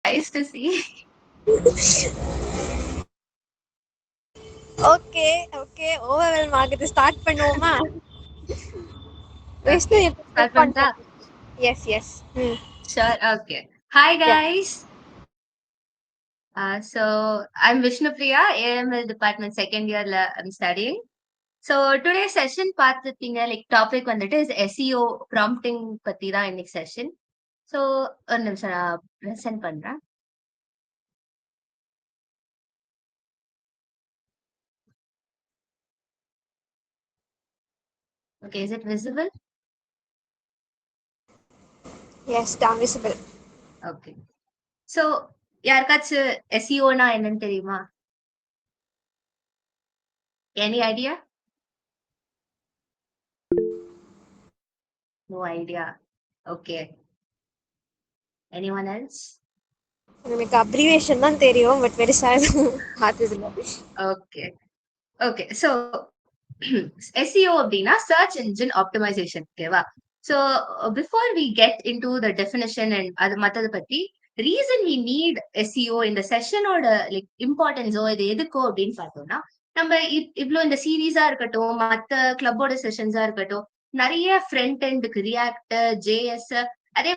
Nice to see. Okay okay overwhelm ஆகுது. Start பண்ணுவோமா? Vishnu Okay. இப்போ Start ஸ்டார்ட் பண்றா? பண்றோம். Yes yes. Sure. Okay. Hi யா. guys. So I'm Vishnu Priya, AML department second year I'm studying. So today's session பார்த்துட்டீங்க like topic வந்துட்டு is SEO prompting பத்தி தான் இன்னைக்கு session. So ஒரு நிமிஷம் நான் present பண்றேன். Okay, is it visible? Yes டா விசிபிள். Okay. So யாருக்காச்சும் SEOனா என்னன்னு தெரியுமா? Any idea? No idea. Okay. Anyone else? எனக்கு அப்ரிவேஷன் தான் தெரியும், பட் பெருசா எதுவும் பார்த்ததில்ல. Okay. Okay. So SEO அப்படின்னா சர்ச் இன்ஜின் ஆப்டிமைசேஷன். ஓகேவா? So before we get into the definition and அது மத்தத பத்தி reason we need SEO இந்த செஷனோட லைக் இம்பார்ட்டன்ஸோ இது எதுக்கோ அப்படின்னு பார்த்தோம்னா நம்ம இவ்ளோ இந்த சீரீஸா இருக்கட்டும் மத்த கிளப்போட செஷன்ஸா இருக்கட்டும் நிறைய ஃப்ரண்ட் எண்டுக்கு ரியாக்ட் ஜேஎஸ் அதே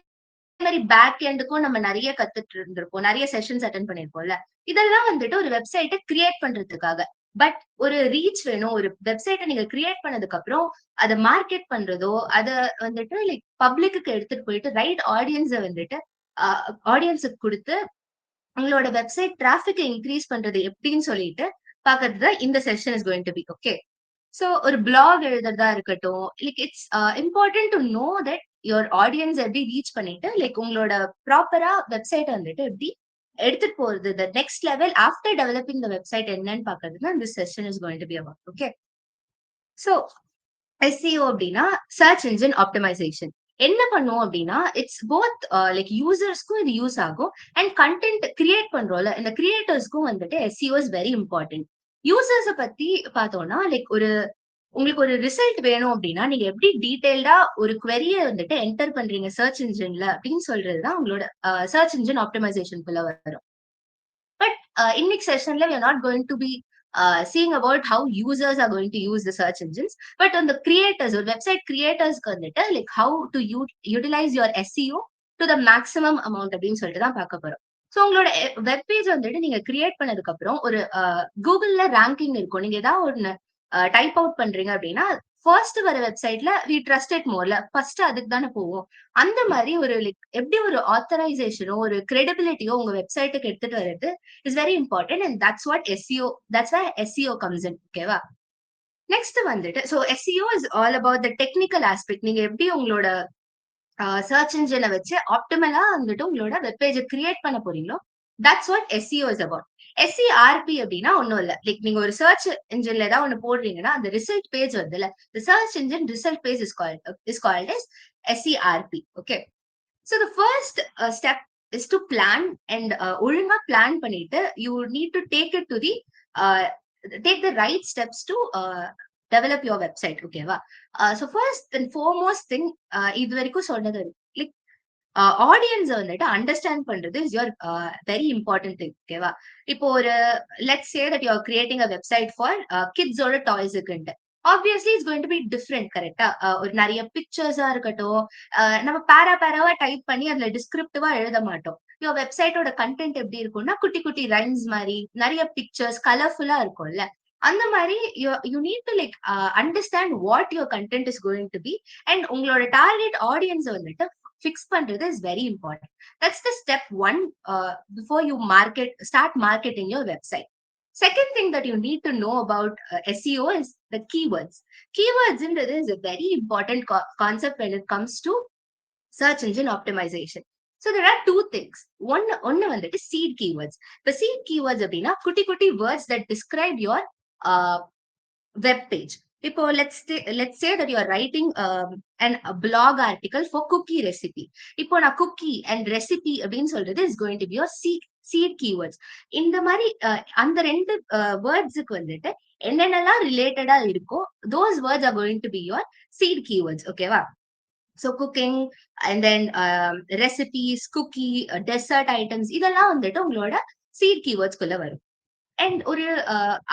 மாதிரி பேக் எண்டுக்கும் நம்ம நிறைய கத்துட்டு இருந்திருப்போம் நிறைய செஷன்ஸ் அட்டன் பண்ணிருப்போம்ல இதெல்லாம் வந்துட்டு ஒரு வெப்சைட்டை கிரியேட் பண்றதுக்காக பட் ஒரு ரீச் வேணும் ஒரு வெப்சைட்டை நீங்க கிரியேட் பண்ணதுக்கு அப்புறம் அதை மார்க்கெட் பண்றதோ அதை வந்துட்டு லைக் பப்ளிக்கு எடுத்துட்டு போயிட்டு ரைட் ஆடியன்ஸை வந்துட்டு ஆடியன்ஸுக்கு கொடுத்து உங்களோட வெப்சைட் டிராபிக்கை இன்க்ரீஸ் பண்றது எப்படின்னு சொல்லிட்டு பாக்குறது தான் இந்த session is going to be okay so ஒரு பிளாக் எழுதுறதா இருக்கட்டும் like it's important to know that your audience எப்படி ரீச் பண்ணிட்டு லைக் உங்களோட ப்ராப்பரா வெப்சைட் வந்துட்டு எப்படி எடுத்துட்டு போறது the next level after developing the website என்னன்னு பாக்குறதுன்னா இந்த session is going to be about okay so SEO அப்படின்னா சர்ச் இன்ஜின் ஆப்டிமைசேஷன் என்ன பண்ணும் அப்படின்னா இட்ஸ் போத் லைக் யூசர்ஸ்க்கும் இது யூஸ் ஆகும் அண்ட் கண்டென்ட் கிரியேட் பண்றோம்ல இந்த கிரியேட்டர்ஸ்க்கும் வந்துட்டு SEO இஸ் வெரி இம்பார்ட்டன்ட் யூசர்ஸ பத்தி பார்த்தோம்னா லைக் ஒரு உங்களுக்கு ஒரு ரிசல்ட் வேணும் அப்படின்னா நீங்க எப்படி டீடைல்டா ஒரு query-ய வந்துட்டு என்டர் பண்றீங்க சர்ச் இன்ஜின்ல அப்படின்னு சொல்றதுதான் உங்களோட சர்ச் இன்ஜின் ஆப்டிமைசேஷனுக்குள்ள வரும் பட் இன்னைக்கு செஷன்ல we are not going to be seeing about how users are going to use the search engines but on the creators or website creators வந்துட்டு like how to utilize your SEO to the maximum amount அப்படின்னு சொல்லிட்டு தான் பார்க்க போறோம் so உங்களோட web page வந்துட்டு நீங்க create பண்ணதுக்கு அப்புறம் ஒரு கூகுள்ல ரேங்கிங் இருக்கும் நீங்க ஏதாவது ஒன்று டைப் அவுட் பண்றீங்க அப்படின்னா ஃபர்ஸ்ட் வர வெப்சைட்ல வி ட்ரஸ்டட் மோர்ல ஃபர்ஸ்ட் அதுக்கு தானே போவோம் அந்த மாதிரி ஒரு லைக் எப்படி ஒரு ஆத்தரைசேஷனோ ஒரு கிரெடிபிலிட்டியோ உங்க வெப்சைட்டுக்கு எடுத்துட்டு வர்றது is very important and that's what SEO that's why SEO comes in ஓகேவா நெக்ஸ்ட் வந்துட்டு so SEO is all about the technical aspect நீங்க எப்படி உங்களோட சர்ச் இன்ஜினை வச்சு ஆப்டிமலா வந்துட்டு உங்களோட வெப்பேஜை கிரியேட் பண்ண போறீங்களோ that's what SEO is about SERP அப்படின்னா ஒன்றும் இல்லை லைக் நீங்க ஒரு சர்ச் இன்ஜின்ல ஏதாவது ஒன்று போடுறீங்கன்னா அந்த ரிசல்ட் பேஜ் வருதுல்ல search engine result page is called as SERP okay so the first step is to plan and ஒழுங்கா பிளான் பண்ணிட்டு you need to take it to the take the right steps to develop your website ஓகேவா so first and foremost thing இது வரைக்கும் சொன்னது like audience வந்துட்டு understand பண்றது is your very important thing ஓகேவா இப்போ ஒரு let's say that you are creating a website for கிட்ஸோட டாய்ஸுக்குன்ட்டு obviously it's going to be different கரெக்டா ஒரு நிறைய பிக்சர்ஸா இருக்கட்டும் நம்ம பேராவா டைப் பண்ணி அதுல டிஸ்கிரிப்டிவா எழுத மாட்டோம் யுவர் வெப்சைட்டோட கண்டென்ட் எப்படி இருக்கும்னா குட்டி குட்டி ரைம்ஸ் மாதிரி நிறைய பிக்சர்ஸ் கலர்ஃபுல்லா இருக்கும்ல அந்த மாதிரி you need to like understand what your content is going to be and உங்களோட டார்கெட் ஆடியன்ஸ் வந்துட்டு ஃபிக்ஸ் பண்றது is very important that's the step one before you start marketing your website second thing that you need to know about SEO is the keywords. Keywords is a very important concept when it comes to search engine optimization. So there are two things. One வந்துட்டு seed keywords. The seed keywords அப்படின்னா குட்டி குட்டி words that describe your web page. இப்போ let's say that you are writing a blog article for cookie recipe. இப்போ நான் cookie and recipe அப்படின்னு சொல்றது is going to be your seed keywords. இந்த மாதிரி அந்த ரெண்டு வேர்ட்ஸுக்கு வந்துட்டு என்னென்னலாம் ரிலேட்டடா இருக்கோ those words are going to be your seed keywords. ஓகேவா? So cooking and then recipes, cookie, dessert items இதெல்லாம் வந்துட்டு உங்களோட seed keywords குள்ள வரும். அண்ட் ஒரு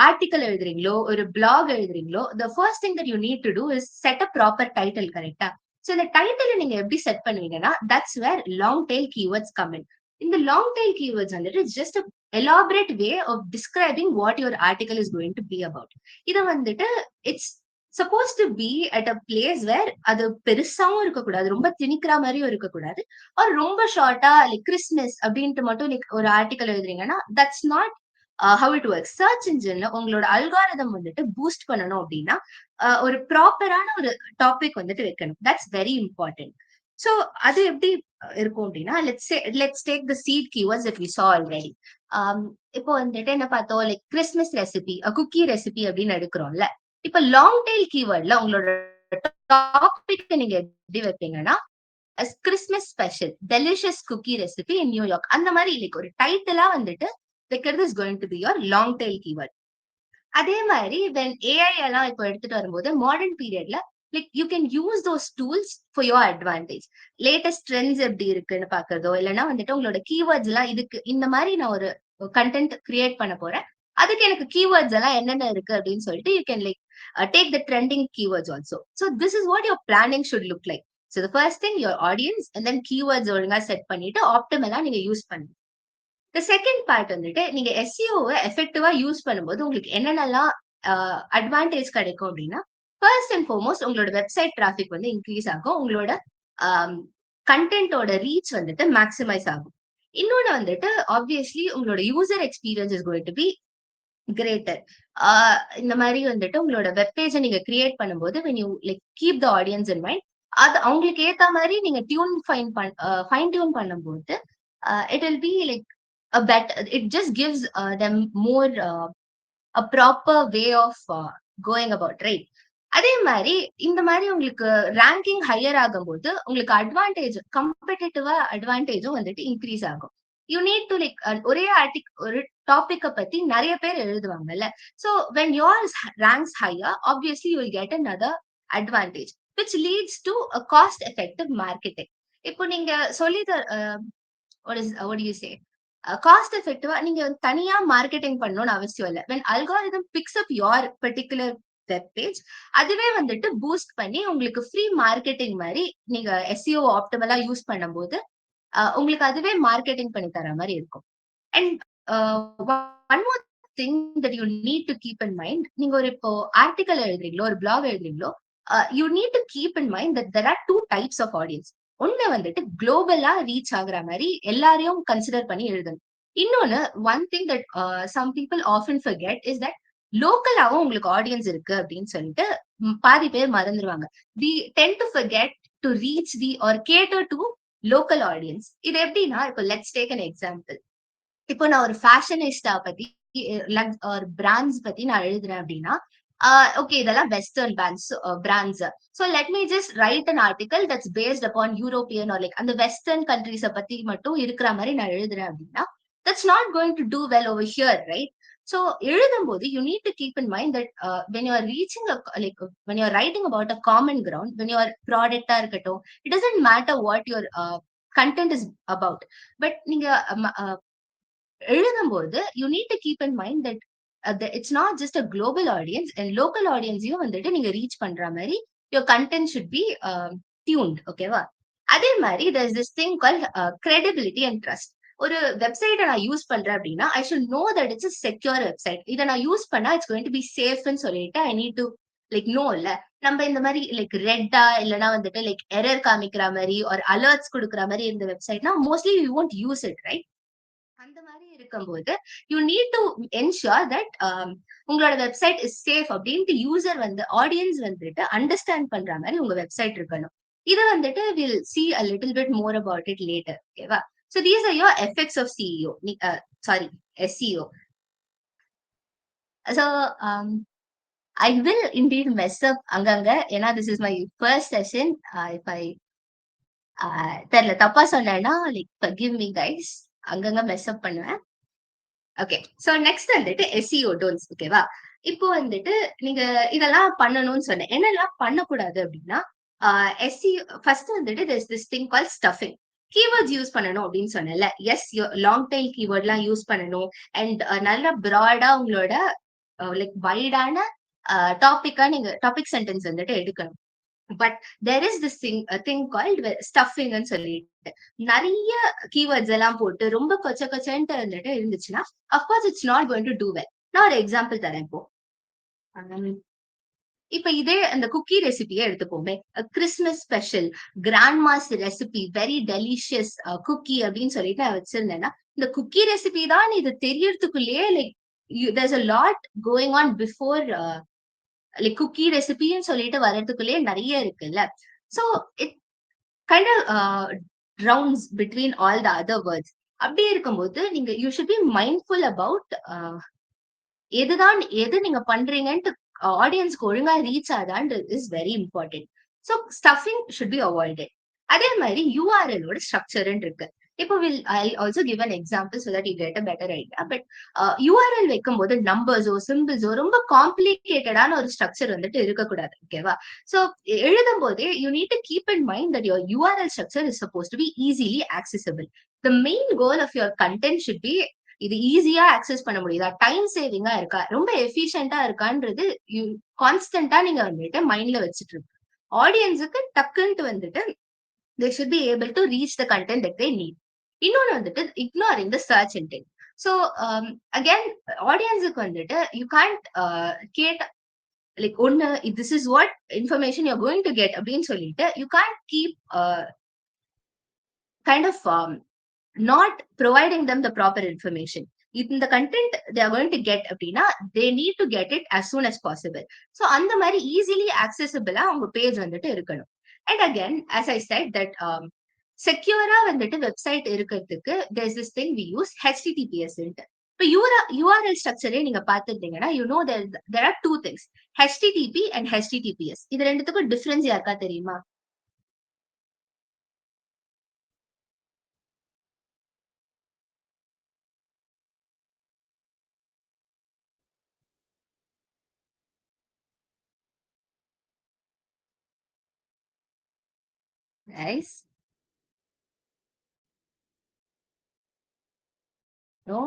ஆர்டிக்கல் எழுதுறீங்களோ ஒரு blog எழுதுறீங்களோ the first thing that you need to do is set a proper title. கரெக்டா? சோ இந்த டைட்டில் நீங்க எப்படி set பண்ணுவீங்கன்னா that's where long tail keywords come in. இந்த long tail keywords வந்துட்டு just a elaborate way of describing what your article is going to be about. இத வந்துட்டு it's supposed to be at a place where அது பெருசாவும் இருக்கக்கூடாது, ரொம்ப திணிக்கிற மாதிரியும் இருக்கக்கூடாது, ஒரு ரொம்ப ஷார்ட்டா லைக் கிறிஸ்மஸ் அப்படின்ட்டு மட்டும் லைக் ஒரு ஆர்டிக்கல் எழுதுறீங்கன்னா that's not how it works. Search இன்ஜின்ல உங்களோட அல்காரிதம் வந்துட்டு பூஸ்ட் பண்ணணும் அப்படின்னா ஒரு ப்ராப்பரான ஒரு டாபிக் வந்துட்டு வைக்கணும். That's very important. சோ அது எப்படி இருக்கும் அப்படின்னா let's take the seed keywords that we saw already. இப்போ வந்துட்டு என்ன பார்த்தோம், like Christmas recipe, cookie recipe அப்படின்னு எடுக்கிறோம்ல. இப்ப லாங் டெய்ல் கீவேர்ட்ல உங்களோட டாபிக் நீங்க எப்படி வைப்பீங்கன்னா Christmas special delicious cookie recipe in New York, அந்த மாதிரி லைக் ஒரு டைட்டிலா வந்துட்டு வைக்கிறது is going to be your long tail keyword. அதே மாதிரி வென் ஏஐ எல்லாம் இப்போ எடுத்துட்டு வரும்போது மாடர்ன் பீரியட்ல like you can use those tools for your advantage. Latest trends எப்படி இருக்குன்னு பாக்குறதோ இல்லைன்னா வந்துட்டு உங்களோட கீவேர்ட்ஸ் எல்லாம் இதுக்கு இந்த மாதிரி நான் ஒரு கண்டென்ட் கிரியேட் பண்ண போறேன், அதுக்கு எனக்கு கீவேர்ட்ஸ் எல்லாம் என்னென்ன இருக்கு அப்படின்னு சொல்லிட்டு you can like take the trending keywords also. So this is what your planning should look like. So the first thing your audience and then keywords ஒழுங்கா செட் பண்ணிட்டு ஆப்டிமலா நீங்க யூஸ் பண்ணுங்க. த செகண்ட் பார்ட் வந்துட்டு நீங்க எஸ்இஓவை எஃபெக்டிவா use பண்ணும்போது உங்களுக்கு என்னென்னலாம் advantage கிடைக்கும் அப்படின்னா, ஃபர்ஸ்ட் அண்ட் ஃபார்மோஸ்ட் உங்களோட வெப்சைட் டிராபிக் வந்து இன்க்ரீஸ் ஆகும், உங்களோட கண்டென்ட்டோட ரீச் வந்துட்டு மேக்ஸிமைஸ் ஆகும். இன்னொன்னு வந்துட்டு ஆப்வியஸ்லி உங்களோட user experience is going to be greater. இந்த மாதிரி வந்துட்டு உங்களோட வெப்பேஜை நீங்க கிரியேட் பண்ணும்போது when you like keep the audience in mind, அது அவங்களுக்கு ஏத்த மாதிரி நீங்க ஃபைன் டியூன் பண்ணும்போது it will be like a better, it just gives them more a proper way of going about, right? அதே மாதிரி இந்த மாதிரி உங்களுக்கு ரேங்கிங் ஹையர் ஆகும்போது உங்களுக்கு அட்வான்டேஜ் கம்பெட்டிட்டிவா அட்வான்டேஜும் வந்துட்டு இன்க்ரீஸ் ஆகும். யூ நீட் டு லைக் ஒரே ஒரு டாபிக்க பத்தி நிறைய பேர் எழுதுவாங்கல்ல. So when yours ranks higher obviously you will get another advantage which leads to a cost effective marketing. இப்போ நீங்க சொல்லி what do you say, cost எஃபெக்டிவா நீங்க தனியா மார்க்கெட்டிங் பண்ணணும்னு அவசியம் இல்லை. When algorithm picks up your particular web page, அதுவே வந்துட்டு பூஸ்ட் பண்ணி உங்களுக்கு ஃப்ரீ மார்க்கெட்டிங் மாதிரி நீங்க எஸ்இஓ ஆப்டிமலா யூஸ் பண்ணும்போது உங்களுக்கு அதுவே மார்க்கெட்டிங் பண்ணி தர மாதிரி இருக்கும். And one more thing that you need to keep in mind, நீங்க ஒரு இப்போ ஆர்டிக்கல் எழுதுறீங்களோ ஒரு பிளாக் எழுதுறீங்களோ, you need to keep in mind that there are two types of audience. ஒண்ணு வந்துட்டு குளோபலா ரீச் ஆகுற மாதிரி எல்லாரையும் கன்சிடர் பண்ணி எழுதணும். இன்னொன்னு one thing that some people often forget is that லோக்கலாவும் உங்களுக்கு ஆடியன்ஸ் இருக்கு அப்படின்னு சொல்லிட்டு பாதி பேர் மறந்துடுவாங்க. We tend to forget to reach the or cater to local audience. இது எப்படின்னா, இப்போ லெட்ஸ் டேக் அன் எக்ஸாம்பிள். இப்போ நான் ஒரு ஃபேஷனிஸ்டா பத்தி ஒரு பிராண்ட்ஸ் பத்தி நான் எழுதுறேன் அப்படின்னா, ஓகே இதெல்லாம் western brands. So let me just write an article that's based upon European or like அந்த வெஸ்டர்ன் கண்ட்ரீஸ பத்தி மட்டும் இருக்கிற மாதிரி நான் எழுதுறேன் அப்படின்னா, that's not going to do well over here, right? So எழுதும்போது you need to keep in mind that when you are reaching when you are writing about a common ground, when your product இருக்கட்டும், it doesn't matter what your content is about, but நீங்க எழுதும்போது you need to keep in mind that it's not just a global audience and local audience-யும் வந்துட்டு நீங்க reach பண்ற மாதிரி your content should be tuned. ஓகேவா? அதே மாதிரி there's this thing called credibility and trust. ஒரு வெப்சைட்டை நான் யூஸ் பண்றேன் அப்படின்னா I should know that it's a secure website. இதை நான் யூஸ் பண்ணா it's going to be safe ன்னு சொல்லிட்டு I need to like know இல்ல. நம்ம இந்த மாதிரி லைக் ரெட்டா இல்லைன்னா வந்துட்டு லைக் எரர் காமிக்கிற மாதிரி ஒரு அலர்ட்ஸ் கொடுக்குற மாதிரி இந்த வெப்சைட்னா mostly you won't use it, right? அந்த மாதிரி இருக்கும்போது you need to ensure that உங்களோட வெப்சைட் இஸ் சேஃப் அப்படின்ட்டு யூசர் வந்து ஆடியன்ஸ் வந்துட்டு அண்டர்ஸ்டாண்ட் பண்ற மாதிரி உங்க வெப்சைட் இருக்கணும். இது வந்துட்டு will see a little bit more about it later. ஓகேவா? So these are your effects of CEO. Sorry, SEO. So I will indeed mess up அங்கங்க. ஏன்னா this is my first session. If I தெரியல தப்பா சொன்னேன்னா like forgive me guys. அங்கங்க mess அப் பண்ணுவேன். Okay. So next வந்துட்டு SEO don'ts ஓகேவா? இப்போ வந்துட்டு நீங்க இதெல்லாம் பண்ணணும்னு சொன்னேன். என்னெல்லாம் பண்ணக்கூடாது அப்படின்னா, SEO ஃபர்ஸ்ட் வந்துட்டு there's this thing called stuffing. Keywords use பண்ணணும் அப்படின்னு சொன்னேன்ல. எஸ் லாங் டைல் கீவேர்ட்லாம் யூஸ் பண்ணணும். அண்ட் நல்ல ப்ராடா உங்களோட லைக் வைடான டாபிக்கா நீங்க டாபிக் சென்டென்ஸ் வந்துட்டு எடுக்கணும். But there is this thing called ஸ்டஃபிங்னு சொல்லிட்டு நிறைய கீவேர்ட்ஸ் எல்லாம் போட்டு ரொம்ப கொச்ச கொச்சன்ட்டு வந்துட்டு இருந்துச்சுன்னா of course it's not going to do well. நான் ஒரு எக்ஸாம்பிள் தரேன் இப்போ. இப்ப இதே அந்த குக்கி ரெசிபியே எடுத்துப்போமே. Christmas special grandma's recipe very delicious cookie அப்படின்னு சொல்லிட்டு நான் வச்சிருந்தேன்னா இந்த குக்கி ரெசிபி தான் இது தெரியறதுக்குள்ளேயே like there's a lot going on before like cookie ரெசிபின்னு சொல்லிட்டு வர்றதுக்குள்ளேயே நிறைய இருக்குல்ல. So it kind of rounds between all the other words. அப்படி இருக்கும்போது நீங்க you should be mindful about எது நீங்க பண்றீங்கன்ட்டு ஆடியன்ஸ்க்கு ஒழுங்கா ரீச் ஆதான் is very important. So stuffing should be avoided. அதே மாதிரி யூஆர்எலோட ஸ்ட்ரக்சர்ன்னு இருக்கு. இப்போ I also give an example so that you get a better idea. But URL வைக்கும் போது நம்பர்ஸோ சிம்பிள்ஸோ ரொம்ப காம்ப்ளிகேட்டடான ஒரு ஸ்ட்ரக்சர் வந்துட்டு இருக்கக்கூடாது ஓகேவா? ஸோ எழுதும் போதே you need to keep in mind that your URL structure is suppose to be easily accessible. The main goal of your content should be இது ஈஸியா ஆக்சஸ் பண்ண முடியுதா, டைம் சேவிங்கா இருக்கா, ரொம்ப எஃபிஷியன்டா இருக்கான்றது கான்ஸ்டன்டா நீங்க வந்துட்டு மைண்ட்ல வச்சுட்டு இருக்கு. ஆடியன்ஸுக்கு டக்குன்ட்டு வந்துட்டு they should be able to reach the content that they need. இன்னொன்னு வந்துட்டு ignoring the search intent. So again audience-க்கு வந்துட்டு you can't கேட் like ஒன்னு this is what information you're going to get அப்படின்னு சொல்லிட்டு you can't keep kind of not providing them the proper information. இந்த content they are going to get அப்படின்னா they need to get it as soon as possible. So அந்த மாதிரி easily ஆக்சசிபிளா உங்க page வந்துட்டு இருக்கணும். And again, as I said that செக்யூரா வந்துட்டு website இருக்கிறதுக்கு there's this thing we use HTTPS ன்ட்டு. இப்போ URL ஸ்ட்ரக்சரே நீங்க பார்த்துட்டீங்கன்னா you know there are two things, HTTP and HTTPS. இது ரெண்டுத்துக்கும் டிஃபரன்ஸ் யாருக்கா தெரியுமா? Nice. No?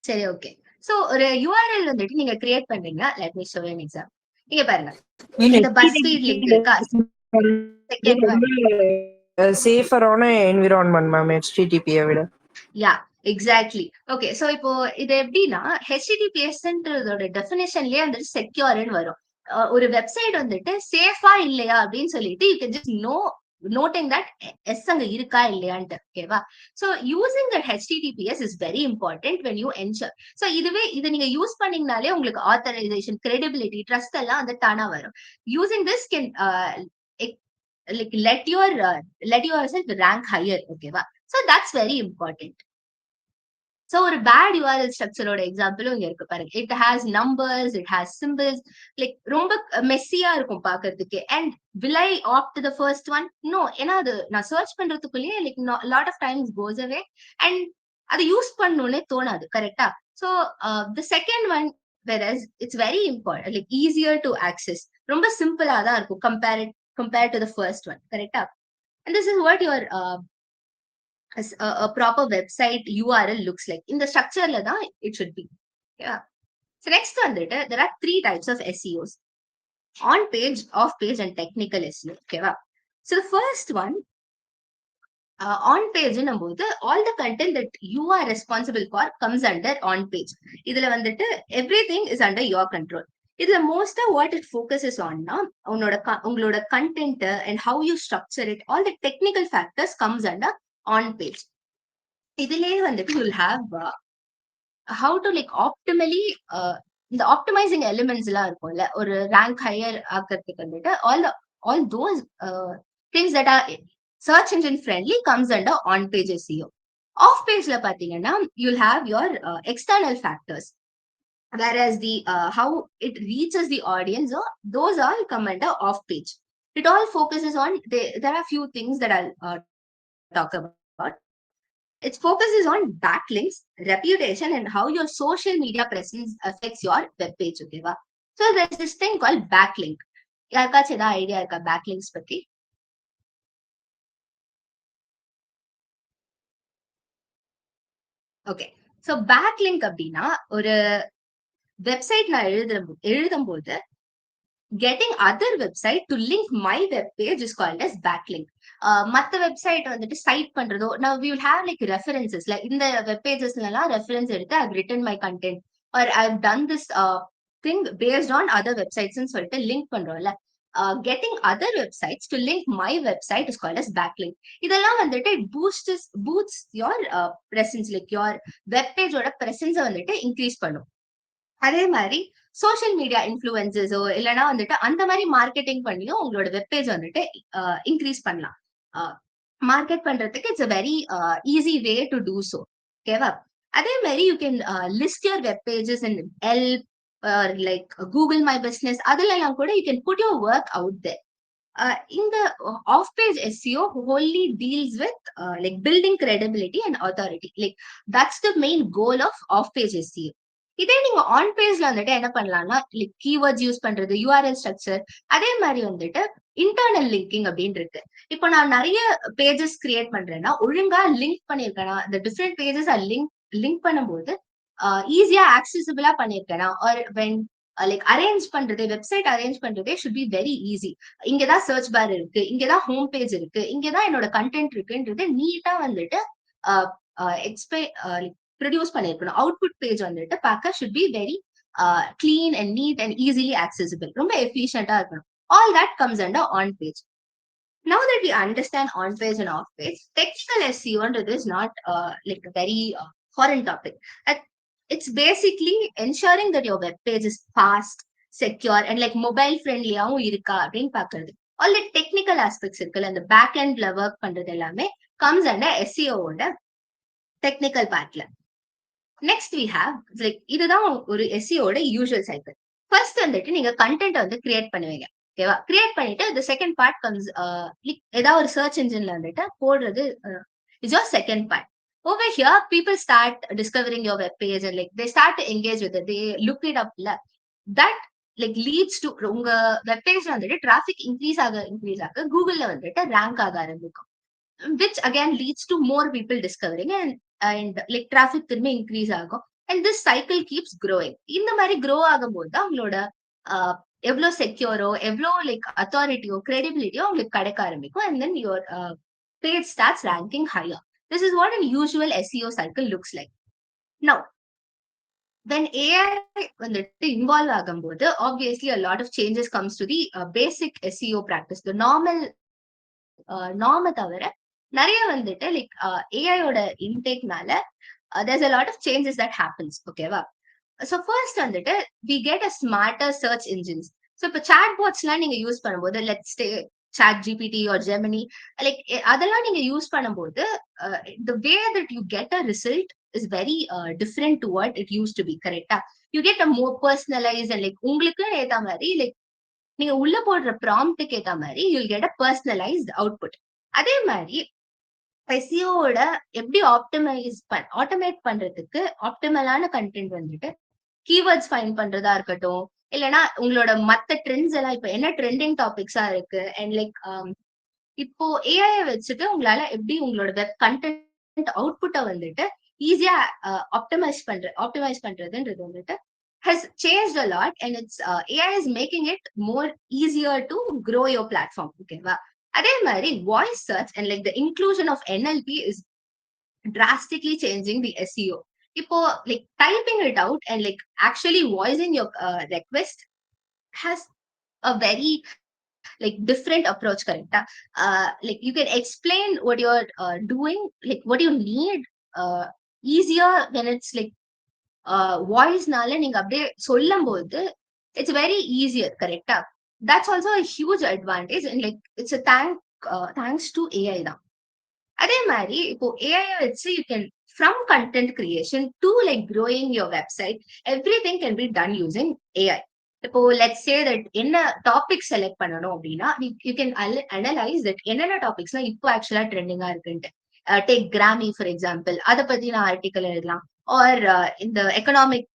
சரி ஓகே. சோ ஒரு URL வந்துட்டு நீங்க கிரியேட் பண்றீங்க. Let me show you an example. இங்க பாருங்க. இந்த BuzzFeed லிங்க் இருக்கா? Second one. சேஃபரான என்விரான்மென்ட் மேம் HTTP விட. Yeah exactly. ஓகே. சோ இப்போ இது எப்படின்னா HTTPSன்றதோட டெஃபினேஷன்லயே வந்துட்டு செக்யூர்னு வரும். ஒரு வெப்சைட் வந்துட்டு சேஃபா இல்லையா அப்படின்னு சொல்லிட்டு you can just noting that S அங்க இருக்கா இல்லையான்ட்டு ஓகேவா? So using the HTTPS is very important when you ensure. So இதை நீங்க யூஸ் பண்ணீங்கனாலே உங்களுக்கு ஆத்தரைசேஷன், கிரெடிபிலிட்டி, ட்ரஸ்ட் எல்லாம் வந்து தானா வரும். Using this can like let yourself rank higher ஓகேவா? So that's very important. So ஒரு பேட் URL ஸ்ட்ரக்சரோட எக்ஸாம்பிளும் இங்க இருக்கு பாருங்க. It has numbers, it has symbols, like ரொம்ப மெஸ்ஸியா இருக்கும் பாக்குறதுக்கு. And will I opt the first one? No. ஏன்னா அது நான் சர்ச் பண்றதுக்குள்ளேயே like lot of times goes away and அதை யூஸ் பண்ணணும்னே தோணாது. கரெக்டா? So the second one whereas it's very important, like easier to access, ரொம்ப சிம்பிளா தான் இருக்கும் compared to the first one. கரெக்டா? And this is what your a proper website URL looks like. In the structure la da it should be. Yeah. So next வந்துட்டு there are three types of SEOs: on page, off page and technical SEO. Okay va? So the first one on page னும்போது all the content that you are responsible for comes under on page. இதுல வந்துட்டு everything is under your control. இதுல most of what it focuses on na உங்களோட content and how you structure it, all the technical factors comes under on page. இதுலயே வந்துட்டு you'll have how to like optimally இந்த optimising elements எல்லாம் இருக்கும்ல, ஒரு rank higher ஆக்கிறதுக்கு வந்துட்டு all those things that are search engine friendly comes under on page SEO. Off page ல பாத்தீங்கன்னா you'll have your external factors. whereas the how it reaches the audience, those all come under off page. It all focuses on, there are few things that I'll talk about. It focuses on backlinks, reputation, and how your social media presence affects your web page. Okay, va? So there's this thing called backlink. யாருக்காச்சும் ஏதாவது idea இருக்கா பேக்லிங்க்ஸ் பத்தி? Okay, so backlink அப்படின்னா ஒரு website நான் எழுதும்போது getting other website to link my web page is called as backlink. மத்த website வந்துட்டு சைட் பண்றதோ, நான் வி வில் ஹேவ் லைக் ரெஃபரன்சஸ்ல இந்த வெப் பேஜஸ்ல எல்லாம் ரெஃபரன்ஸ் எடுத்து I written my content or I done this thing based on other websites சொல்லிட்டு லிங்க் பண்றோம்ல. Getting other websites to link my website is called as backlink. இதெல்லாம் வந்துட்டு it boosts your presence, like your web பேஜோட பிரசன்ஸை வந்துட்டு increase பண்ணும். அதே மாதிரி social media இன்ஃபுளுசஸோ இல்லைன்னா வந்துட்டு அந்த மாதிரி மார்க்கெட்டிங் பண்ணியும் உங்களோட வெப்பேஜ் வந்துட்டு இன்க்ரீஸ் பண்ணலாம். மார்க்கெட் பண்றதுக்கு it's a very easy way to do so. ஓகேவா? அதே மாதிரி you can list your web pages in Yelp like Google My Business, அதுல எல்லாம் கூட you can put your work out there. இந்த off page SEO wholly deals with like building credibility and authority. Like that's the main goal of off page SEO. இதே நீங்க on பேஜ்ல வந்துட்டு என்ன பண்ணலாம்னா, லைக் கீவேர்ட்ஸ் யூஸ் பண்றது, URL structure, அதே மாதிரி வந்துட்டு இன்டர்னல் லிங்கிங் அப்படின்னு இருக்கு. இப்போ நான் நிறைய பேஜஸ் கிரியேட் பண்றேன்னா ஒழுங்கா லிங்க் பண்ணிருக்கேனா, இந்த டிஃப்ரெண்ட் பேஜஸ் லிங்க் பண்ணும்போது ஈஸியா ஆக்சசிபிளா பண்ணிருக்கேனா, ஆர் வென் லைக் அரேஞ்ச் பண்றது, வெப்சைட் அரேஞ்ச் பண்றதே ஷுட் பி வெரி ஈஸி. இங்கதான் சர்ச் பார் இருக்கு, இங்கதான் ஹோம் பேஜ் இருக்கு, இங்கதான் என்னோட கண்டென்ட் இருக்குன்றது நீட்டா வந்துட்டு ப்ரொடியூஸ் பண்ணிருக்கணும். அவுட்புட் பேஜ் வந்துட்டு பார்க்க should be very clean and neat and easily accessible, ரொம்ப எஃபிஷியன்டா இருக்கணும். All that comes under on page. Now that we understand on page and off page, technical SEO is not like a very foreign topic. It's basically ensuring that your web page is fast, secure, and like mobile friendly irukka appdin paakradhu. All the technical aspects irukku and the back end la work பண்றது எல்லாமே comes under SEO ஓட technical part la. Next we have like இதுதான் ஒரு SEO ஓட usual cycle. First வந்துட்டு நீங்க content வந்து create பண்ணுவீங்க. ஓகேவா? கிரியேட் பண்ணிட்டு the second part comes ஏதாவது ஒரு சர்ச் இன்ஜின்ல வந்துட்டு போடுறது is your second part. Over here people start discovering your web page and like they start to engage with it, they look it up la. That like leads to உங்க web பேஜ்ல வந்துட்டு traffic increase ஆக கூகுள்ல வந்துட்டு rank ஆக ஆரம்பிக்கும், which again leads to more people discovering and like traffic திரும்ப increase ஆகும், and this cycle keeps growing. இந்த மாதிரி grow ஆகும்போது தான் உங்களோட எவ்வளோ செக்யூரோ, எவ்வளோ லைக் அத்தாரிட்டியோ, கிரெடிபிலிட்டியோ உங்களுக்கு கிடைக்க ஆரம்பிக்கும், and then your page starts ranking higher. This is what an usual SEO cycle looks like. Now when AI வந்துட்டு involve ஆகும்போது obviously a lot of changes comes to the basic SEO practice. The norm தவிர நிறைய வந்துட்டு like AI ஓட இன்டேக்னால there's a lot of changes that happens. ஓகேவா? So first வந்துட்டு we get a smarter search engines. So இப்போ chatbots எல்லாம் நீங்க use பண்ணும்போது, let's say ChatGPT or Gemini, like அதெல்லாம் நீங்க யூஸ் பண்ணும்போது the way that you get a result is very different to what it used to be. கரெக்டா? You get a more personalized and like உங்களுக்கு ஏத்த மாதிரி like நீங்க உள்ள போடுற ப்ராம்ப்ட்க்கு ஏத்த மாதிரி you'll get a personalized output. அதே மாதிரி SEO-ஓட எப்படி ஆட்டோமேட் பண்றதுக்கு ஆப்டிமலான கண்டென்ட் வந்துட்டு கீவேர்ட்ஸ் ஃபைண்ட் பண்றதா இருக்கட்டும், இல்லைன்னா உங்களோட மத்த ட்ரெண்ட்ஸ் எல்லாம் இப்ப என்ன ட்ரெண்டிங் டாபிக்ஸா இருக்கு, அண்ட் லைக் இப்போ AI வச்சுட்டு உங்களால எப்படி உங்களோட வெப் கண்டென்ட் அவுட்புட்டை வந்துட்டு ஈஸியா ஆப்டிமைஸ் பண்றதுன்றது வந்துட்டு has changed a lot, and it's AI is making it more easier to grow your platform. ஓகேவா? அதே மாதிரி voice search and like the inclusion of NLP is drastically changing the SEO. இப்போ like typing it out and like actually voicing your request has a very like different approach. Correct? Like you can explain what you're doing, like what you need easier when it's like வாய்ஸ்னால நீங்க அப்படியே சொல்லும் போது it's very easier. கரெக்டா? That's also a huge advantage and like it's a thanks to AI தான். அதே மாதிரி இப்போ AI வச்சு you can from content creation to like growing your website, everything can be done using AI. இப்போ let's say that என்ன topic select பண்ணணும் அப்படின்னா you can analyse that என்னென்ன டாபிக்ஸ்லாம் இப்போ ஆக்சுவலா ட்ரெண்டிங்கா இருக்குன்ட்டு. டேக் கிராமி ஃபார் எக்ஸாம்பிள், அதை பத்தி நான் ஆர்டிக்கல் எழுதலாம். ஆர் இந்த economic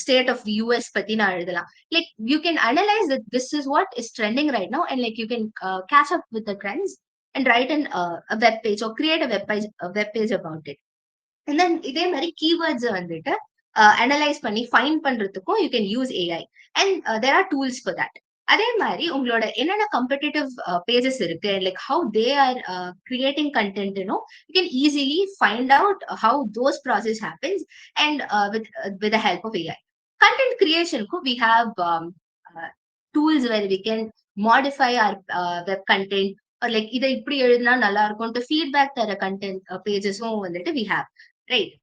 state of the US பத்தி நான் எழுதலாம். Like you can analyze that this is what is trending right now, and like you can catch up with the trends and write a web page or create a web page about it. And then இதே மாதிரி keywords வந்துட்டு analyse பண்ணி find பண்றதுக்கும் you can use AI, and there are tools for that. அதே மாதிரி உங்களோட என்னென்ன competitive pages இருக்கு, like how they are creating content, you can easily find out how those process happens and with the help of AI. Content கிரியேஷனுக்கும் we have tools where we can modify our web content, like இதை இப்படி எழுதினா நல்லா இருக்கும் feedback தர content பேஜஸும் வந்துட்டு we have, right?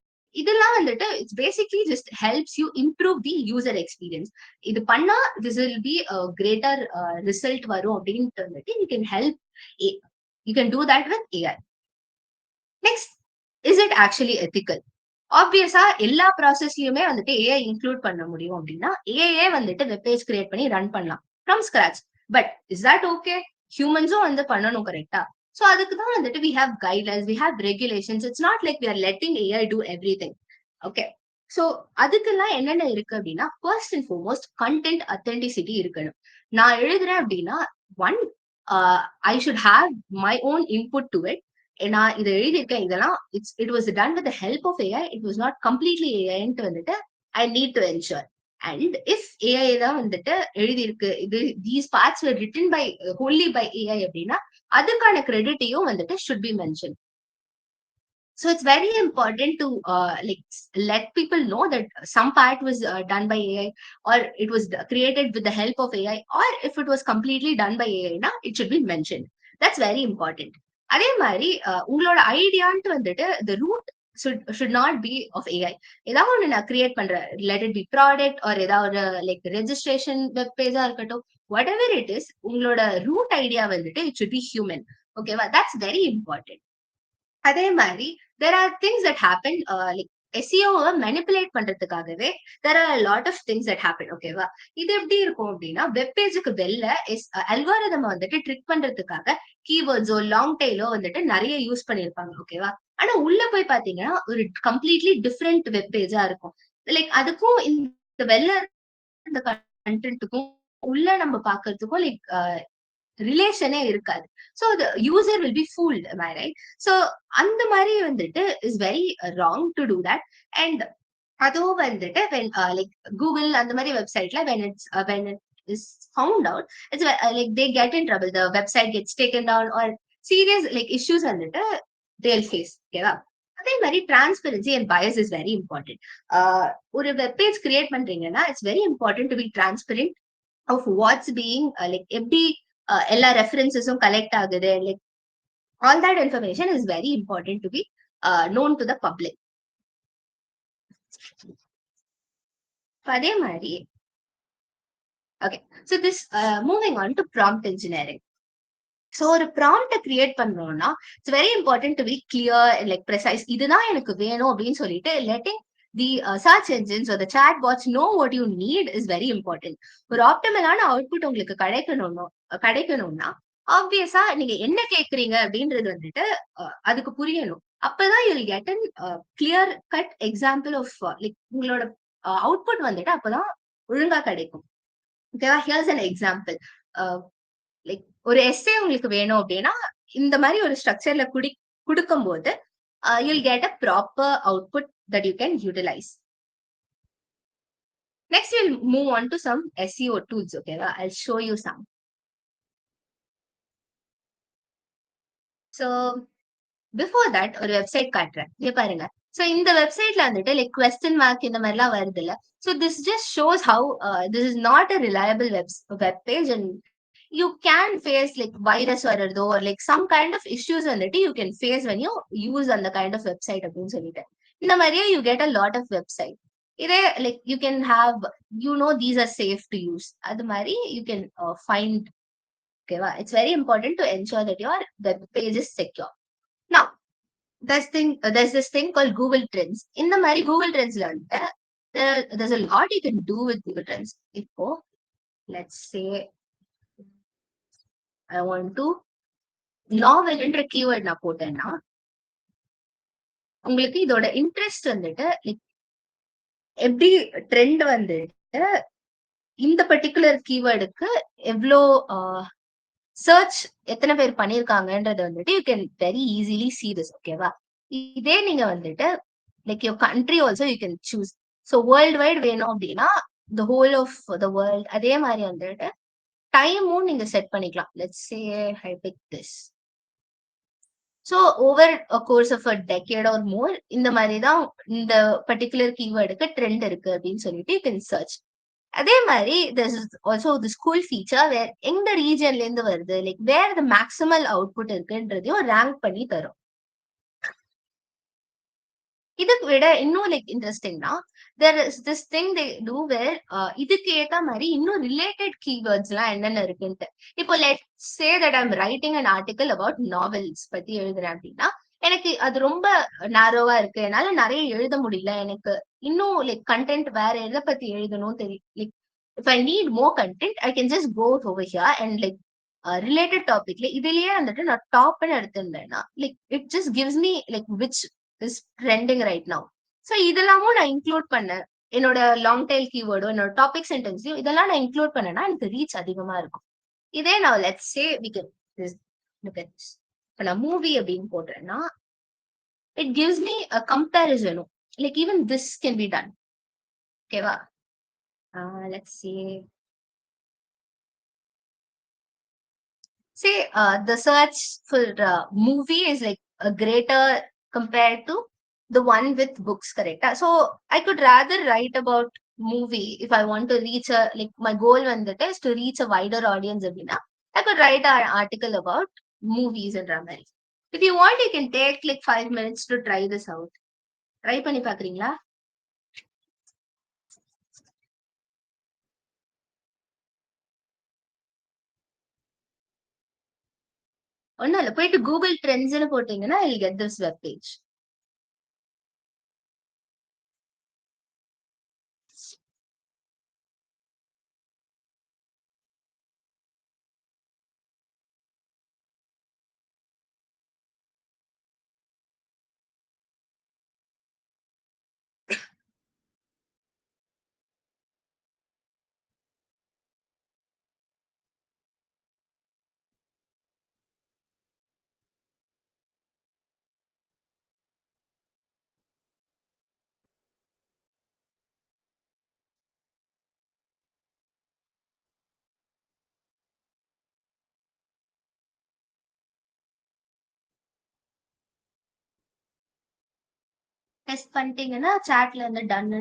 இதெல்லாம் வந்துட்டு it's basically just helps you improve the user experience. இது பண்ணா this will be greater result வரும் அப்படின்ட்டு வந்துட்டு you can do that with AI. Next, is it actually ethical? ஆப்வியஸா எல்லா ப்ராசஸ்லயுமே வந்துட்டு ஏஐ இன்க்ளூட் பண்ண முடியும் அப்படின்னா ஏஐ வந்துட்டு வெப் பேஜ் கிரியேட் பண்ணி ரன் பண்ணலாம் from scratch. But is that okay? ஹியூமன்ஸும் வந்து பண்ணணும், கரெக்டா? So அதுக்கு தான் வந்துட்டு we have guidelines, we have regulations. It's not like we are letting AI do everything. Okay. So அதுக்கெல்லாம் என்னென்ன இருக்கு அப்படின்னா, first and foremost content authenticity இருக்கணும். நான் எழுதுறேன் அப்படின்னா one, I should have my own input to it. நான் இதை எழுதியிருக்கேன், இதெல்லாம் it was done with the help of AI. It was not completely AI-ன்ட்டு வந்துட்டு I need to ensure. And if AI தான் வந்துட்டு எழுதியிருக்கு, these parts were written by wholly by AI அப்படின்னா அதுக்கான கிரெடிட்டையும் வந்துட்டு should be mentioned. So it's very important to like let people know that some part was done by AI, or it was created with the help of AI, or if it was completely done by AI, na, it should be mentioned. That's very important. அதே மாதிரி உங்களோட ஐடியான்ட்டு வந்துட்டு the root should not be of AI. ஏதாவது ஒன்று நான் create பண்றேன், let it be product or ஏதாவது like registration web பேஜா இருக்கட்டும், whatever it is, உங்களோட ரூட் ஐடியா வந்துட்டு it should be human. ஓகேவா? that's very important. அதே மாதிரி there are things that happen like SEO-வை மெனிப்புலேட் பண்றதுக்காகவே there are a lot of things that happen. ஓகேவா? இது எப்படி இருக்கும் அப்படின்னா, வெப் பேஜுக்கு வெளில அல்காரிதம் வந்துட்டு ட்ரிக் பண்றதுக்காக கீவேர்ட்ஸோ லாங் டெய்லோ வந்துட்டு நிறைய யூஸ் பண்ணிருப்பாங்க. ஓகேவா? ஆனா உள்ள போய் பாத்தீங்கன்னா ஒரு கம்ப்ளீட்லி டிஃப்ரெண்ட் வெப் பேஜா இருக்கும். லைக் அதுக்கும் இந்த வெளில இந்த கண்டென்ட்டுக்கும் உள்ள நம்ம பாக்குறதுக்கும் லைக் ரிலேஷனே இருக்காது. So the user will be fooled, am I right? So அந்த மாதிரி வந்துட்டு is very wrong to do that. And அதுவும் வந்துட்டு when like Google அந்த மாதிரி வெப்சைட்ல when it is found out, it's like they get in trouble, the website gets taken down or serious like issues வந்துட்டு they'll face. ஓகேவா? அதே மாதிரி transparency and bias is very important. ஒரு web page create பண்றீங்கன்னா it's very important to be transparent of what's being like எப்படி எல்லா ரெஃபரன்சஸும் collect ஆகுது, like all that information is very important to be known to the public. அதே மாதிரி okay, so this moving on to prompt engineering. So ஒரு ப்ராம்ப்டை create பண்றோம்னா it's very important to be clear and like precise. இதுதான் எனக்கு வேணும் அப்படின்னு சொல்லிட்டு letting the search engines are the chat bots know what you need is very important. ஒரு ஆப்டிமலான அவுட்புட் உங்களுக்கு கிடைக்கணும்னா ஆப்வியஸா நீங்க என்ன கேக்குறீங்க அப்படின்றது வந்துட்டு அதுக்கு புரியணும். அப்பதான் you will get an clear cut example of like உங்களோட அவுட்புட் வந்துட்டு அப்பதான் ஒழுங்கா கிடைக்கும். ஓகேவா? Here's an example. லைக் ஒரு எஸ்ஸே உங்களுக்கு வேணும் அப்படின்னா இந்த மாதிரி ஒரு ஸ்ட்ரக்சர்ல கொடுக்கும் போது you'll get a proper output that you can utilize. Next, we'll move on to some SEO tools. Okay, I'll show you some. So before that, ஒரு வெப்சைட் காட்டுறேன், இங்க பாருங்க. So இந்த வெப்சைட்ல வந்துட்டு லைக் question mark இந்த மாதிரி எல்லாம் வருது இல்ல. So this just shows how this is not a reliable web page, and you can face like virus வரதோ or like some kind of issues வந்துட்டு you can face when you use அந்த kind of website அப்படின்னு சொல்லிட்டு. இந்த மாதிரியே you get a lot of website. இதே like you can have, these are safe to use. அது மாதிரி you can find. Okay, it's very important to ensure that your web page is secure. Now, there's this thing called Google Trends. இந்த மாதிரி Google Trendsல வந்துட்டு there's a lot you can do with Google Trends. இப்போ let's say I want to நாவல்ன்ற keyword நான் போட்டேன்னா உங்களுக்கு இதோட interest வந்துட்டு லைக் எப்படி ட்ரெண்ட் வந்துட்டு இந்த பர்டிகுலர் கீவேர்டுக்கு எவ்வளோ சர்ச் எத்தனை பேர் பண்ணிருக்காங்கன்றது வந்துட்டு you can very easily see this. ஓகேவா? இதே நீங்க வந்துட்டு like your country also you can choose. So world wide வேணும் அப்படின்னா the whole of the world அதே மாதிரி வந்துட்டு டைமும் நீங்க செட் பண்ணிக்கலாம். Let's say I pick this. So over course of a decade or more இந்த மாதிரி தான் இந்த பர்டிகுலர் கீவேர்டுக்கு ட்ரெண்ட் இருக்கு அப்படின்னு சொல்லிட்டு யூ கேன் சர்ச். அதே மாதிரி this is also the school feature where எந்த ரீஜன்ல இருந்து வருது like where the maximal output இருக்குன்றதையும் ரேங்க் பண்ணி தரும். இதுக்கு விட இன்னும் லைக் இன்ட்ரெஸ்டிங்னா there is this thing they do where இதுக்கு ஏத்த மாதிரி இன்னும் ரிலேட்டட் கீவேர்ட்ஸ் எல்லாம் என்னென்ன இருக்குன்ட்டு. இப்போ let say that I'm writing an article about novels பத்தி எழுதுறேன் அப்படின்னா எனக்கு அது ரொம்ப நேரோவா இருக்கு, என்னால நிறைய எழுத முடியல, எனக்கு இன்னும் லைக் கண்டென்ட் வேற எதை பத்தி எழுதணும் தெரியும். Like if I need more content I can just go over here and like related டாபிக்ல இதுலயே வந்துட்டு நான் டாப்னு எடுத்திருந்தேன்னா like it just gives me like which is trending right now. So இதெல்லாமும் நான் இன்க்ளூட் பண்ணேன் என்னோட லாங் டைல் கீவேர்டோ என்னோட டாபிக் சென்டென்ஸையும் இதெல்லாம் நான் இன்க்ளூட் பண்ணேன்னா எனக்கு ரீச் அதிகமா இருக்கும். இதே நான் let's say we can look at this. இப்போ நான் மூவி அப்படின்னு போடுறேன்னா இட் கிவ்ஸ் மீ அ கம்பேரிசனும் like even this can be done. ஓகேவா? Let's say the search for movie is like a greater compared to the one with books, correct? So I could rather write about movie if I want to reach a like my goal vandute is to reach a wider audience abina I could write an article about movies and drama. If you want you can take like 5 minutes to try this out. Try பண்ணி பாக்குறீங்களா? ஒன்னும் இல்ல, போயிட்டு Google ட்ரெண்ட்ஸ்னு போட்டீங்கன்னா you'll get this web page. Test பண்ணிட்டீங்கன்னா சாட்ல இருந்து ton.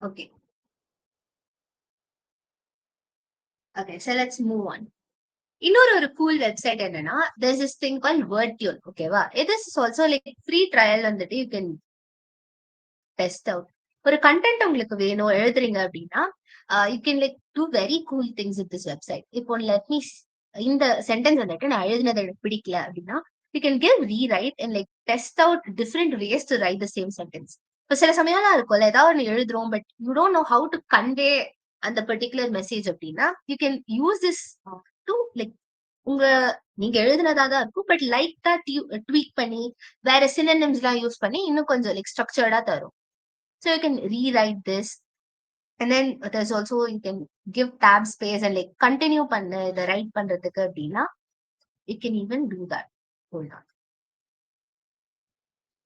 Okay. Okay, so let's move on. இன்னொரு ஒரு கூல் வெப்சைட் என்னன்னா there's this thing called Wordtune. ஓகேவா? இது is also like free trial வந்துட்டு யூ கேன் டெஸ்ட் அவுட். ஒரு கண்டென்ட் உங்களுக்கு வேணும் எழுதுறீங்க அப்படின்னா you can like do very cool things with this website. இப்போ லெட் மீ இந்த சென்டென்ஸ் வந்துட்டு நான் எழுதினது எனக்கு பிடிக்கல அப்படின்னா you can give rewrite and like test out different ways to write the same sentence. இப்போ சில சமயம்லாம் இருக்கும்ல ஏதாவது ஒன்று எழுதுறோம் but you don't know how to convey அந்த பர்டிகுலர் மெசேஜ் அப்படின்னா you can use this to like உங்க நீங்க எழுதுனதா தான் இருக்கும் பட் லைட்டா ட்வீக் பண்ணி வேற சினோனிம்ஸ் எல்லாம் யூஸ் பண்ணி இன்னும் கொஞ்சம் லைக் ஸ்ட்ரக்சர்டா தரும். So you can rewrite this and then there's also you can give tab space and like continue பண்ண இதை ரைட் பண்றதுக்கு அப்படின்னா you can even do that. Hold on.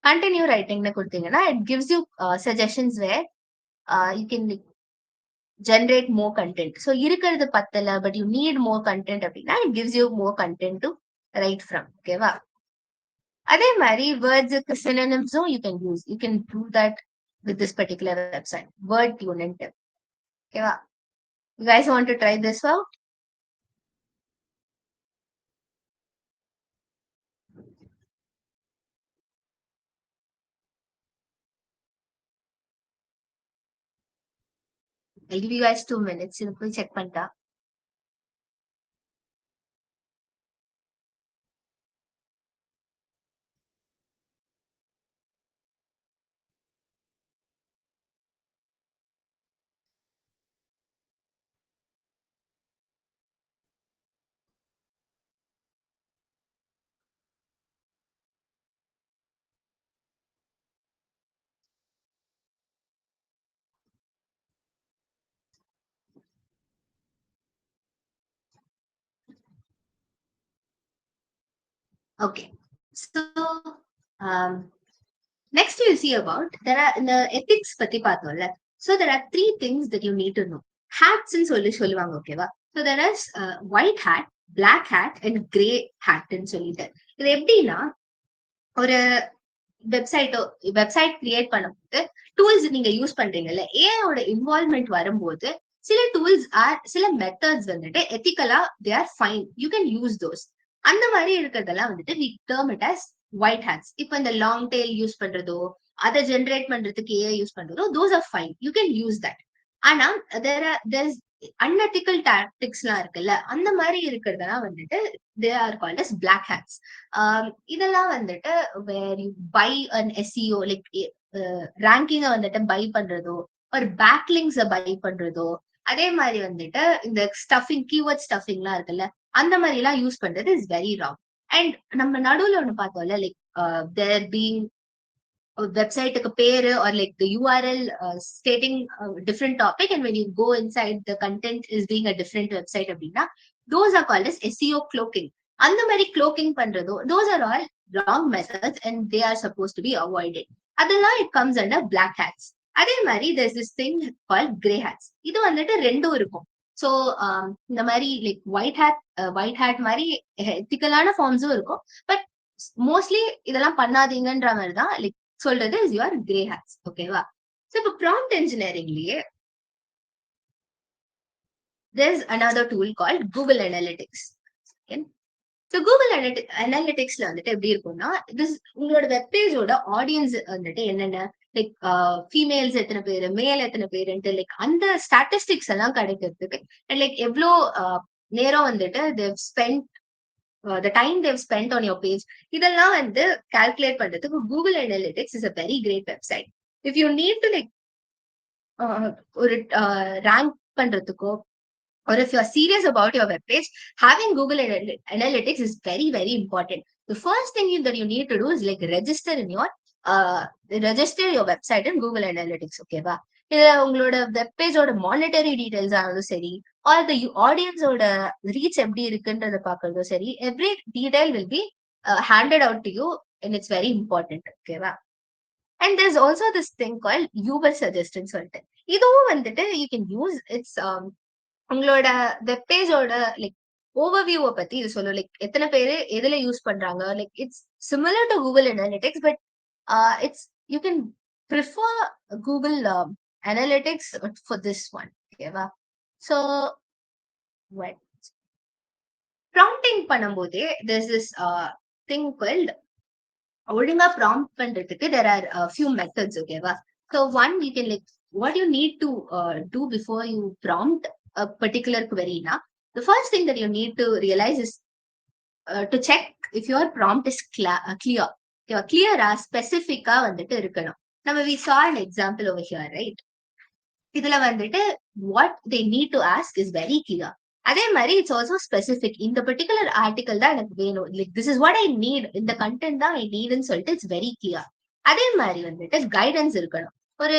Continue writing னு கொடுத்தீங்கன்னா it gives you suggestions where you can like generate more content. So இருக்கிறது பத்தல but you need more content அப்படின்னா it gives you more content to write from. ஓகேவா? அதே மாதிரி வேர்ட்ஸுக்கு சினோனிம்ஸும் you can use. You can do that with this particular website. Word Tunent. Okay, you guys want to try this out? I'll give you guys 2 minutes. Simple check panta. Okay. So, um, next you'll see about there are in the ethics பத்தி பார்த்தோம்ல. So there are 3 things that you need to know. Hats ன்னு சொல்லுவாங்க ஓகேவா. So there is white hat, black hat and grey hat ன்னு சொல்லிட்டு. இது எப்படின்னா ஒரு வெப்சைட் கிரியேட் பண்ணும்போது டூல்ஸ் நீங்க யூஸ் பண்றீங்கல்ல, ஏஐயோட இன்வால்வ்மெண்ட் வரும்போது சில டூல்ஸ் சில மெத்தட்ஸ் வந்துட்டு ethically they are fine, you can use those. அந்த மாதிரி இருக்கிறதெல்லாம் வந்துட்டு we term it as white hats. இப்ப இந்த லாங் டெய்ல் யூஸ் பண்றதோ, அதை ஜென்ரேட் பண்றதுக்கு ஏஐ யூஸ் பண்றதோ, those are fine, you can use that. ஆனா தேர் அன்எத்திக்கல் டாக்டிக்ஸ் எல்லாம் இருக்குல்ல, அந்த மாதிரி இருக்கிறதெல்லாம் வந்துட்டு they are called as black hats. இதெல்லாம் வந்துட்டு where you buy an SEO like ரேங்கிங்க வந்துட்டு பை பண்றதோ, ஒரு பேக்லிங்ஸ் பை பண்றதோ, அதே மாதிரி வந்துட்டு இந்த ஸ்டஃபிங் கீவேர்ட் ஸ்டஃபிங் எல்லாம் இருக்குல்ல, அந்த மாதிரி எல்லாம் யூஸ் பண்றது இஸ் வெரி ராங். அண்ட் நம்ம நடுவுல ஒண்ணு பார்த்தோம்ல, லைக் தேர் பீங் வெப்சைட்டுக்கு பேரு or like the URL stating a different topic and when you go inside the content is being a different website அப்படின்னா those are called as SEO cloaking. அந்த மாதிரி cloaking பண்றதோ, those are all wrong methods and they are supposed to be avoided. அதெல்லாம் it comes under black hats. அதே மாதிரி there's this thing called grey hats. இது வந்துட்டு ரெண்டும் இருக்கும். ஸோ இந்த மாதிரி லைக் ஒயிட் ஹேட் மாதிரி எத்திக்கலான ஃபார்ம்ஸும் இருக்கும், பட் மோஸ்ட்லி இதெல்லாம் பண்ணாதீங்கன்ற மாதிரி தான் லைக் சொல்றது இஸ் யுவர் கிரே ஹேட்ஸ். ஓகேவா. ஸோ இப்போ ப்ராம்ப்ட் இன்ஜினியரிங்லயே there is another tool called Google Analytics. Okay. So Google அனாலிட்டிக்ஸ்ல வந்துட்டு எப்படி இருக்கும்னா, உங்களோட வெப்பேஜோட ஆடியன்ஸ் வந்துட்டு என்னென்ன லைக் ஃபீமேல்ஸ் எத்தனை பேரு, மேல் எத்தனை பேருன்ட்டு லைக் அந்த ஸ்டாட்டிஸ்டிக்ஸ் எல்லாம் கிடைக்கிறதுக்கு அண்ட் லைக் எவ்வளோ நேரம் வந்துட்டு they spend the time they've spent on your page, இதெல்லாம் வந்து கால்குலேட் பண்றதுக்கு Google analytics is a very great website. If you need to like ஒரு rank பண்றதுக்கோ, or if you're serious about your web page, having Google Analytics is very, very important. The first thing that you need to do is like register your website in Google Analytics. Okay, va? இதுல உங்களோட வெப்பேஜோட monetary details ஆனாலும் சரி, R த ஆடியன்ஸோட reach எப்படி இருக்குன்றத பாக்குறதும் சரி, every detail will be handed out to you and it's very important. ஓகேவா. And there's also this thing call யூபர் சஜஸ்ட்னு சொல்லிட்டு, இதுவும் வந்துட்டு யூ கேன் யூஸ். இட்ஸ் உங்களோட வெப்பேஜோட லைக் ஓவர்வியூவை பத்தி இது சொல்லும், லைக் எத்தனை பேரு எதுல யூஸ் பண்றாங்க. Like it's similar to Google analytics, but it's you can prefer Google analytics for this one. ஓகேவா. ஸோ ப்ராம்ப்டிங் பண்ணும்போதே there's this thing called ஒழுங்கா ப்ராம்ப்ட் பண்றதுக்கு there are a few methods. ஓகேவா. So one, you can like what you need to do before you prompt a particular query. Now, the first thing that you need to realize is to check if your prompt is clear. Clear specific வந்துட்டு இருக்கணும். நம்ம we saw an example over here, right? இதுல வந்துட்டு what they need to ask is very clear. அதே மாதிரி it's also specific. இந்த particular article தான் எனக்கு வேணும், like this is what I need, இந்த கண்டென்ட் தான் ஐ நீட்னு சொல்லிட்டு இட்ஸ் வெரி கிளியர். அதே மாதிரி வந்துட்டு கைடன்ஸ் இருக்கணும். ஒரு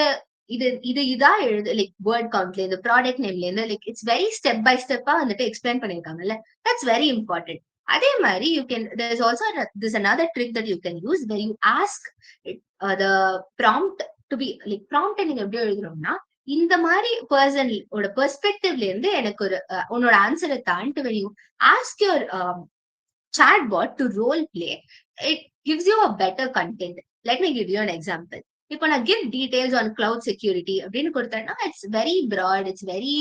இதான் எழுது லைக் வேர்ட் கவுண்ட்ல இருந்து ப்ராடக்ட் நேம்ல இருந்து like it's very step by ஸ்டெப்பா வந்துட்டு எக்ஸ்பிளைன் பண்ணிருக்காங்கல்ல, தட்ஸ் வெரி இம்பார்ட்டன்ட். அதே மாதிரி you can there is also this another trick that you can use where you ask the prompt to be like prompt நீங்க எப்படி எழுதுறோம்னா, இந்த மாதிரி பர்சனோட பெர்ஸ்பெக்டிவ்ல இருந்து எனக்கு ஒரு உன்னோட ஆன்சரை தாண்டி when you ask your chatbot to role play, it gives you a better content. Let me give you an example. இப்போ நான் give details on cloud security அப்படின்னு கொடுத்தேன்னா it's very broad, it's very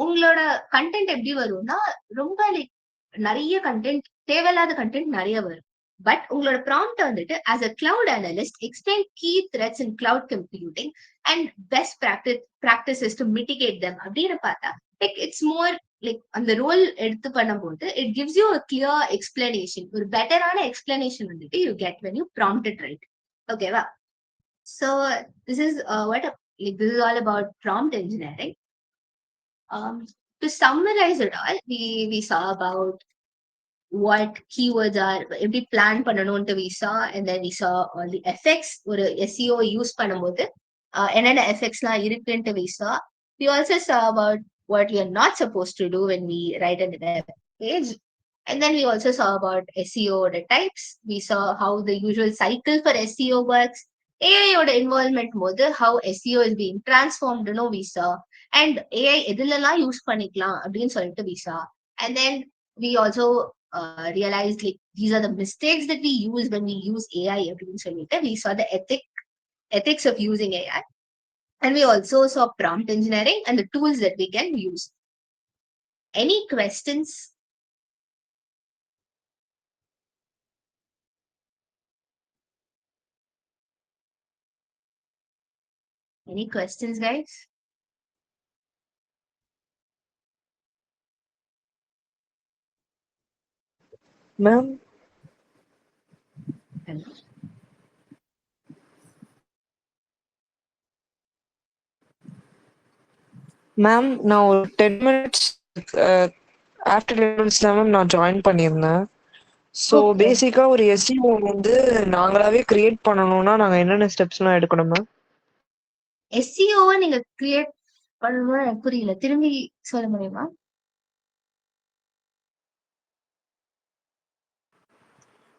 உங்களோட கண்டென்ட் எப்படி வரும்னா ரொம்ப like நிறைய content, தேவையில்லாத கண்டென்ட் நிறைய வரும். பட் உங்களோட ப்ராம்ப்ட் வந்துட்டு as a cloud analyst explain key threats in cloud computing and best practices to mitigate them அப்படின்னு பார்த்தா லைக் இட்ஸ் மோர் லைக் அந்த ரோல் எடுத்து பண்ணும்போது it gives you a clear explanation, ஒரு பெட்டரான எக்ஸ்பிளனேஷன் வந்துட்டு you get when you prompt it right. ஓகேவா? So this is this is all about prompt engineering. To summarize it all, we saw about what keywords are, எப்படி plan பண்ணணும்ட்டு we saw, and then we saw all the effects ஒரு SEO use பண்ணும்போது என்னென்ன எஃபெக்ட்ஸ்லாம் இருக்குன்ட்டு we saw. We also saw about what we are not supposed to do when we write a web page. And then we also saw about SEO the types. We saw how the usual cycle for SEO works. AI ஓட involvement போது how SEO is being transformed, we saw. And AI எதுலலாம் use பண்ணிக்கலாம் அப்படின்னு சொல்லிட்டு we saw. And then we also realized like these are the mistakes that we use when we use AI அப்படின்னு சொல்லிட்டு we saw the ethics of using AI. And we also saw prompt engineering and the tools that we can use. Any questions? Any questions, guys? Ma'am Hello. Ma'am நான் ஒரு 10 minutes after levels தான் ma'am நான் join பண்ணியிருந்தேன். So Okay. பேசிக்கா ஒரு SEO வந்து நாங்களாவே create பண்ணணும்னா நாங்க என்னென்ன ஸ்டெப்ஸ்லாம் எடுக்கணும் மேம்? SEO -வை நீங்க கிரியேட் பண்ணணும்னு எனக்கு புரியல, திரும்பி சொல்ல முடியுமா?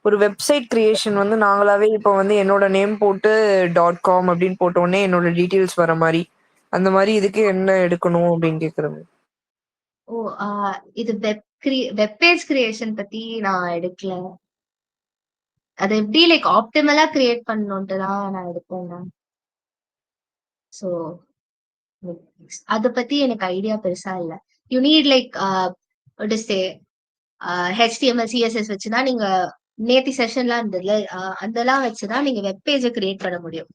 ஒரு வெப்சைட் கிரியேஷன் வந்து நாங்களாவே இப்போ வந்து என்னோட நேம் போட்டு .com அப்படின்னு போட்ட உடனே என்னோட டீட்டெயில்ஸ் வர மாதிரி, அந்த மாதிரி இதுக்கு என்ன எடுக்கணும் அப்படின்னு கேக்குறேன். ஓ, இது வெப் பேஜ் கிரியேஷன் பத்தி நான் எடுக்கல. அது எப்படி லைக் ஆப்டிமலா கிரியேட் பண்ணணும்ட்டு தான் நான் எடுப்பேன். ஸோ அத பத்தி எனக்கு ஐடியா பெருசா இல்ல. You need like say HTML CSS வச்சுதான் நீங்க நேத்தி செஷன்லாம் இருந்ததுல அதெல்லாம் வச்சுதான் நீங்க வெப் பேஜ கிரியேட் பண்ண முடியும்.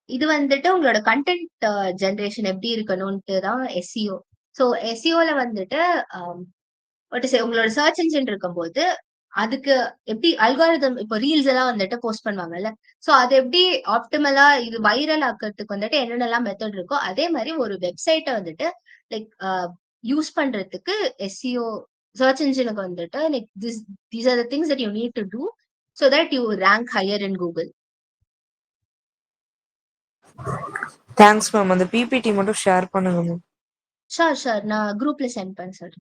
இது வந்துட்டு உங்களோட கண்டென்ட் ஜெனரேஷன் எப்படி இருக்கணும்ட்டு தான் SEO. ஸோ SEOல வந்துட்டு உங்களோட சர்ச் இன்ஜின் இருக்கும்போது அதுக்கு எப்படி அல்காரிதம், இப்போ ரீல்ஸ் எல்லாம் வந்துட்டு போஸ்ட் பண்ணுவாங்கல்ல, சோ அது எப்படி ஆப்டிமலா இது வைரல் ஆக்கிறதுக்கு வந்துட்டு என்னென்னலாம் மெத்தட் இருக்கோ அதே மாதிரி ஒரு வெப்சைட்டை வந்துட்டு லைக் யூஸ் பண்றதுக்கு SEO சர்ச் இன்ஜினுக்கு வந்துட்டு like these are the things that you need to do so that you rank higher in Google. Thanks ma'am. அந்த PPT மட்டும் ஷேர் பண்ணுங்க மேம். ஷூர் நான் குரூப்ல சென்ட் பண்ணேன் சார்.